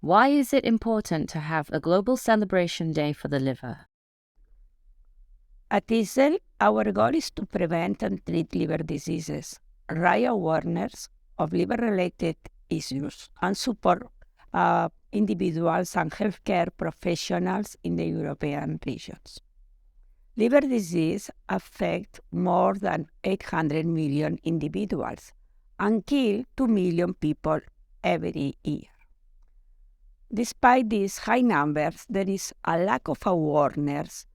Why is it important to have a global celebration day for the liver? At EASL, our goal is to prevent and treat liver diseases, raise awareness of liver-related issues, and support individuals and healthcare professionals in the European regions. Liver disease affects more than 800 million individuals and kills 2 million people every year. Despite these high numbers, there is a lack of awareness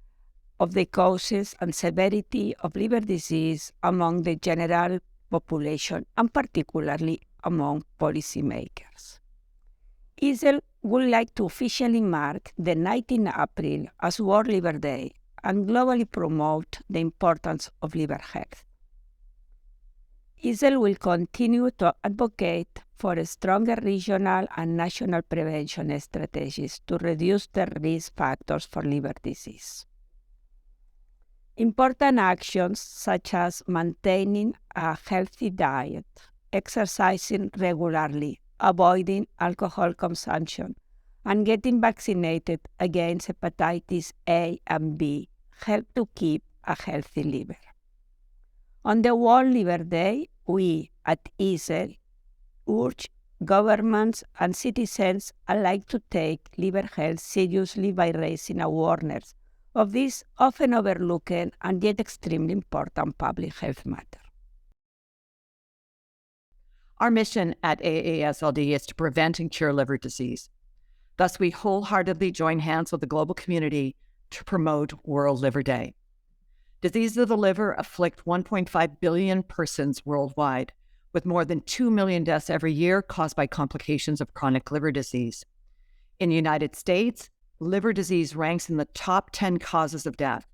of the causes and severity of liver disease among the general population and particularly among policymakers. EASL would like to officially mark the 19th April as World Liver Day and globally promote the importance of liver health. EASL will continue to advocate for stronger regional and national prevention strategies to reduce the risk factors for liver disease. Important actions such as maintaining a healthy diet, exercising regularly, avoiding alcohol consumption, and getting vaccinated against hepatitis A and B help to keep a healthy liver. On the World Liver Day, we at EASL urge governments and citizens alike to take liver health seriously by raising awareness of this often overlooked and yet extremely important public health matter. Our mission at AASLD is to prevent and cure liver disease. Thus, we wholeheartedly join hands with the global community to promote World Liver Day. Diseases of the liver afflict 1.5 billion persons worldwide, with more than 2 million deaths every year caused by complications of chronic liver disease. In the United States, liver disease ranks in the top 10 causes of death,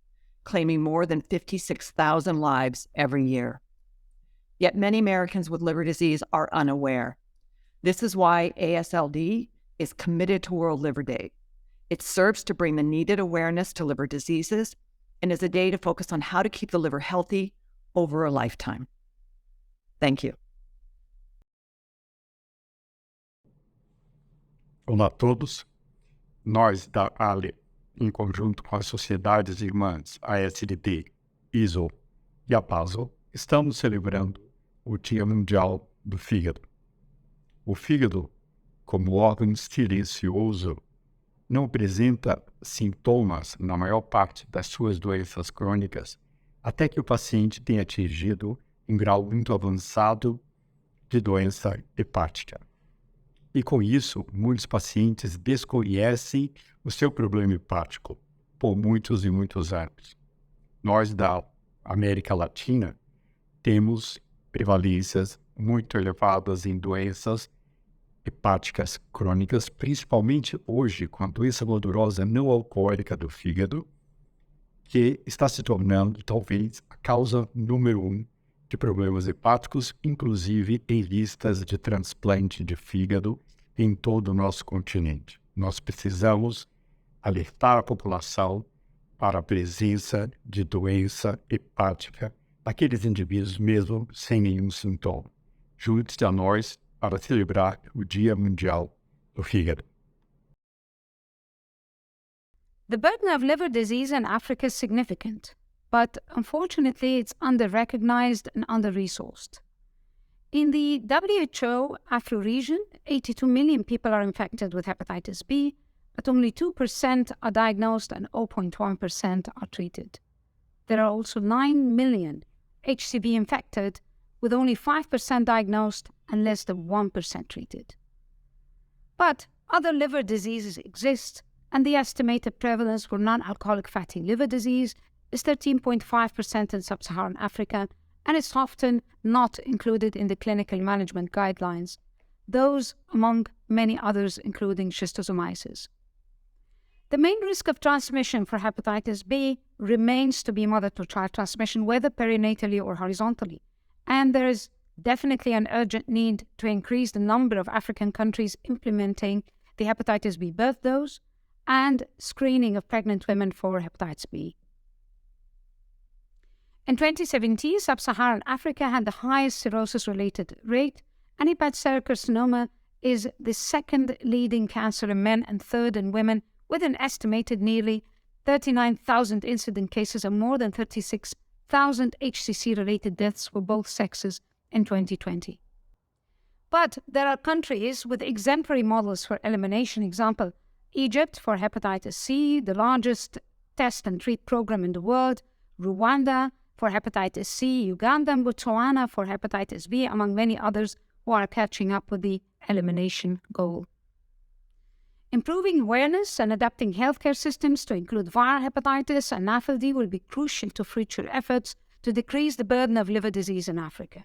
claiming more than 56,000 lives every year. Yet many Americans with liver disease are unaware. This is why AASLD is committed to World Liver Day. It serves to bring the needed awareness to liver diseases and is a day to focus on how to keep the liver healthy over a lifetime. Thank you. Olá a todos. Nós, da ALE, em conjunto com as sociedades irmãs ASLD, EASL e a PASL, estamos celebrando o Dia Mundial do Fígado. O fígado, como órgão silencioso, não apresenta sintomas na maior parte das suas doenças crônicas, até que o paciente tenha atingido um grau muito avançado de doença hepática. E com isso, muitos pacientes desconhecem o seu problema hepático por muitos e muitos anos. Nós, da América Latina, temos prevalências muito elevadas em doenças hepáticas crônicas, principalmente hoje com a doença gordurosa não alcoólica do fígado, que está se tornando talvez a causa número 1 de problemas hepáticos, inclusive em listas de transplante de fígado em todo o nosso continente. Nós precisamos alertar a população para a presença de doença hepática naqueles indivíduos mesmo sem nenhum sintoma. Junte-se a nós para celebrar o Dia Mundial do Fígado. The burden of liver disease in Africa is significant, but unfortunately it's under-recognized and under-resourced. In the WHO Afro region, 82 million people are infected with hepatitis B, but only 2% are diagnosed and 0.1% are treated. There are also 9 million HCV infected, with only 5% diagnosed and less than 1% treated. But other liver diseases exist, and the estimated prevalence for non-alcoholic fatty liver disease is 13.5% in sub-Saharan Africa, and it's often not included in the clinical management guidelines, those among many others including schistosomiasis. The main risk of transmission for hepatitis B remains to be mother-to-child transmission, whether perinatally or horizontally, and there is definitely an urgent need to increase the number of African countries implementing the hepatitis B birth dose and screening of pregnant women for hepatitis B. In 2017, sub-Saharan Africa had the highest cirrhosis-related rate, and hepatocellular carcinoma is the second leading cancer in men and third in women, with an estimated nearly 39,000 incident cases and more than 36,000 HCC-related deaths for both sexes in 2020. But there are countries with exemplary models for elimination. Example, Egypt for hepatitis C, the largest test and treat program in the world, Rwanda for hepatitis C, Uganda and Botswana for hepatitis B, among many others who are catching up with the elimination goal. Improving awareness and adapting healthcare systems to include viral hepatitis and NAFLD will be crucial to future efforts to decrease the burden of liver disease in Africa.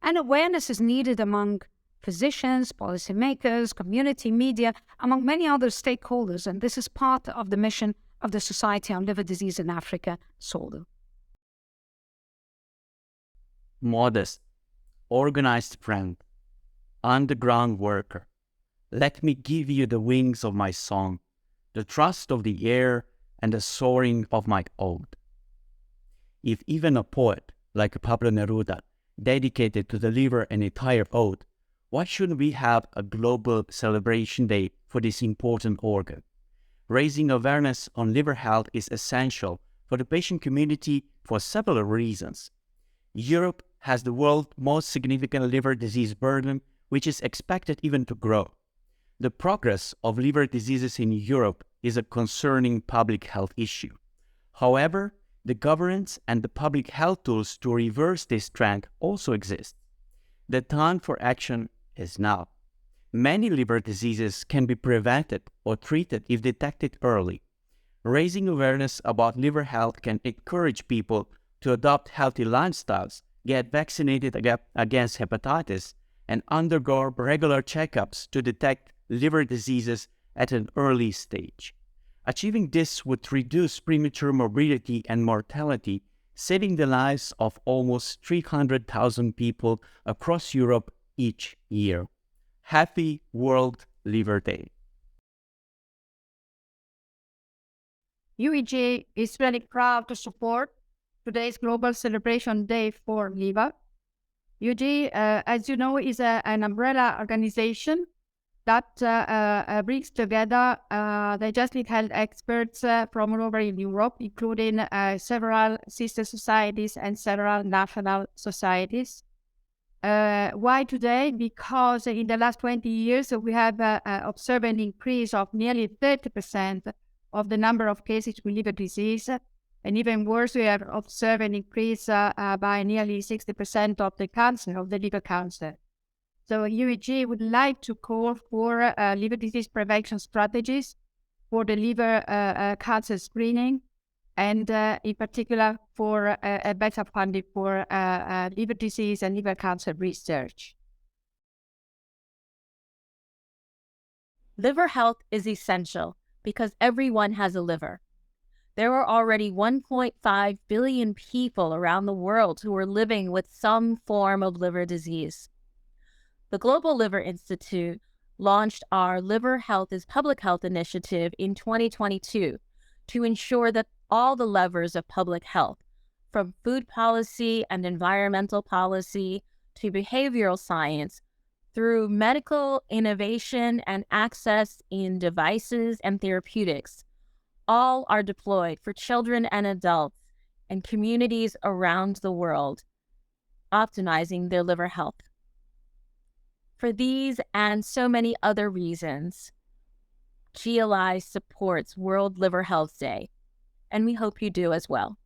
And awareness is needed among physicians, policymakers, community media, among many other stakeholders, and this is part of the mission of the Society on Liver Disease in Africa, SOLDO. Modest, organized friend, underground worker, let me give you the wings of my song, the thrust of the air and the soaring of my ode. If even a poet like Pablo Neruda dedicated to the liver an entire ode, why shouldn't we have a global celebration day for this important organ? Raising awareness on liver health is essential for the patient community for several reasons. Europe has the world's most significant liver disease burden, which is expected even to grow. The progress of liver diseases in Europe is a concerning public health issue. However, the governance and the public health tools to reverse this trend also exist. The time for action is now. Many liver diseases can be prevented or treated if detected early. Raising awareness about liver health can encourage people to adopt healthy lifestyles, get vaccinated against hepatitis, and undergo regular checkups to detect liver diseases at an early stage. Achieving this would reduce premature morbidity and mortality, saving the lives of almost 300,000 people across Europe each year. Happy World Liver Day. UEG is really proud to support today's Global Celebration Day for Liver. UEG, as you know, is an umbrella organization that brings together digestive health experts from all over in Europe, including several sister societies and several national societies. Why today? Because in the last 20 years, we have observed an increase of nearly 30% of the number of cases with liver disease. And even worse, we have observed an increase by nearly 60% of the liver cancer. So UEG would like to call for liver disease prevention strategies for the liver cancer screening, and in particular for a better funding for liver disease and liver cancer research. Liver health is essential because everyone has a liver. There are already 1.5 billion people around the world who are living with some form of liver disease. The Global Liver Institute launched our Liver Health is Public Health initiative in 2022 to ensure that all the levers of public health, from food policy and environmental policy to behavioral science, through medical innovation and access in devices and therapeutics, all are deployed for children and adults and communities around the world, optimizing their liver health. For these and so many other reasons, GLI supports World Liver Health Day, and we hope you do as well.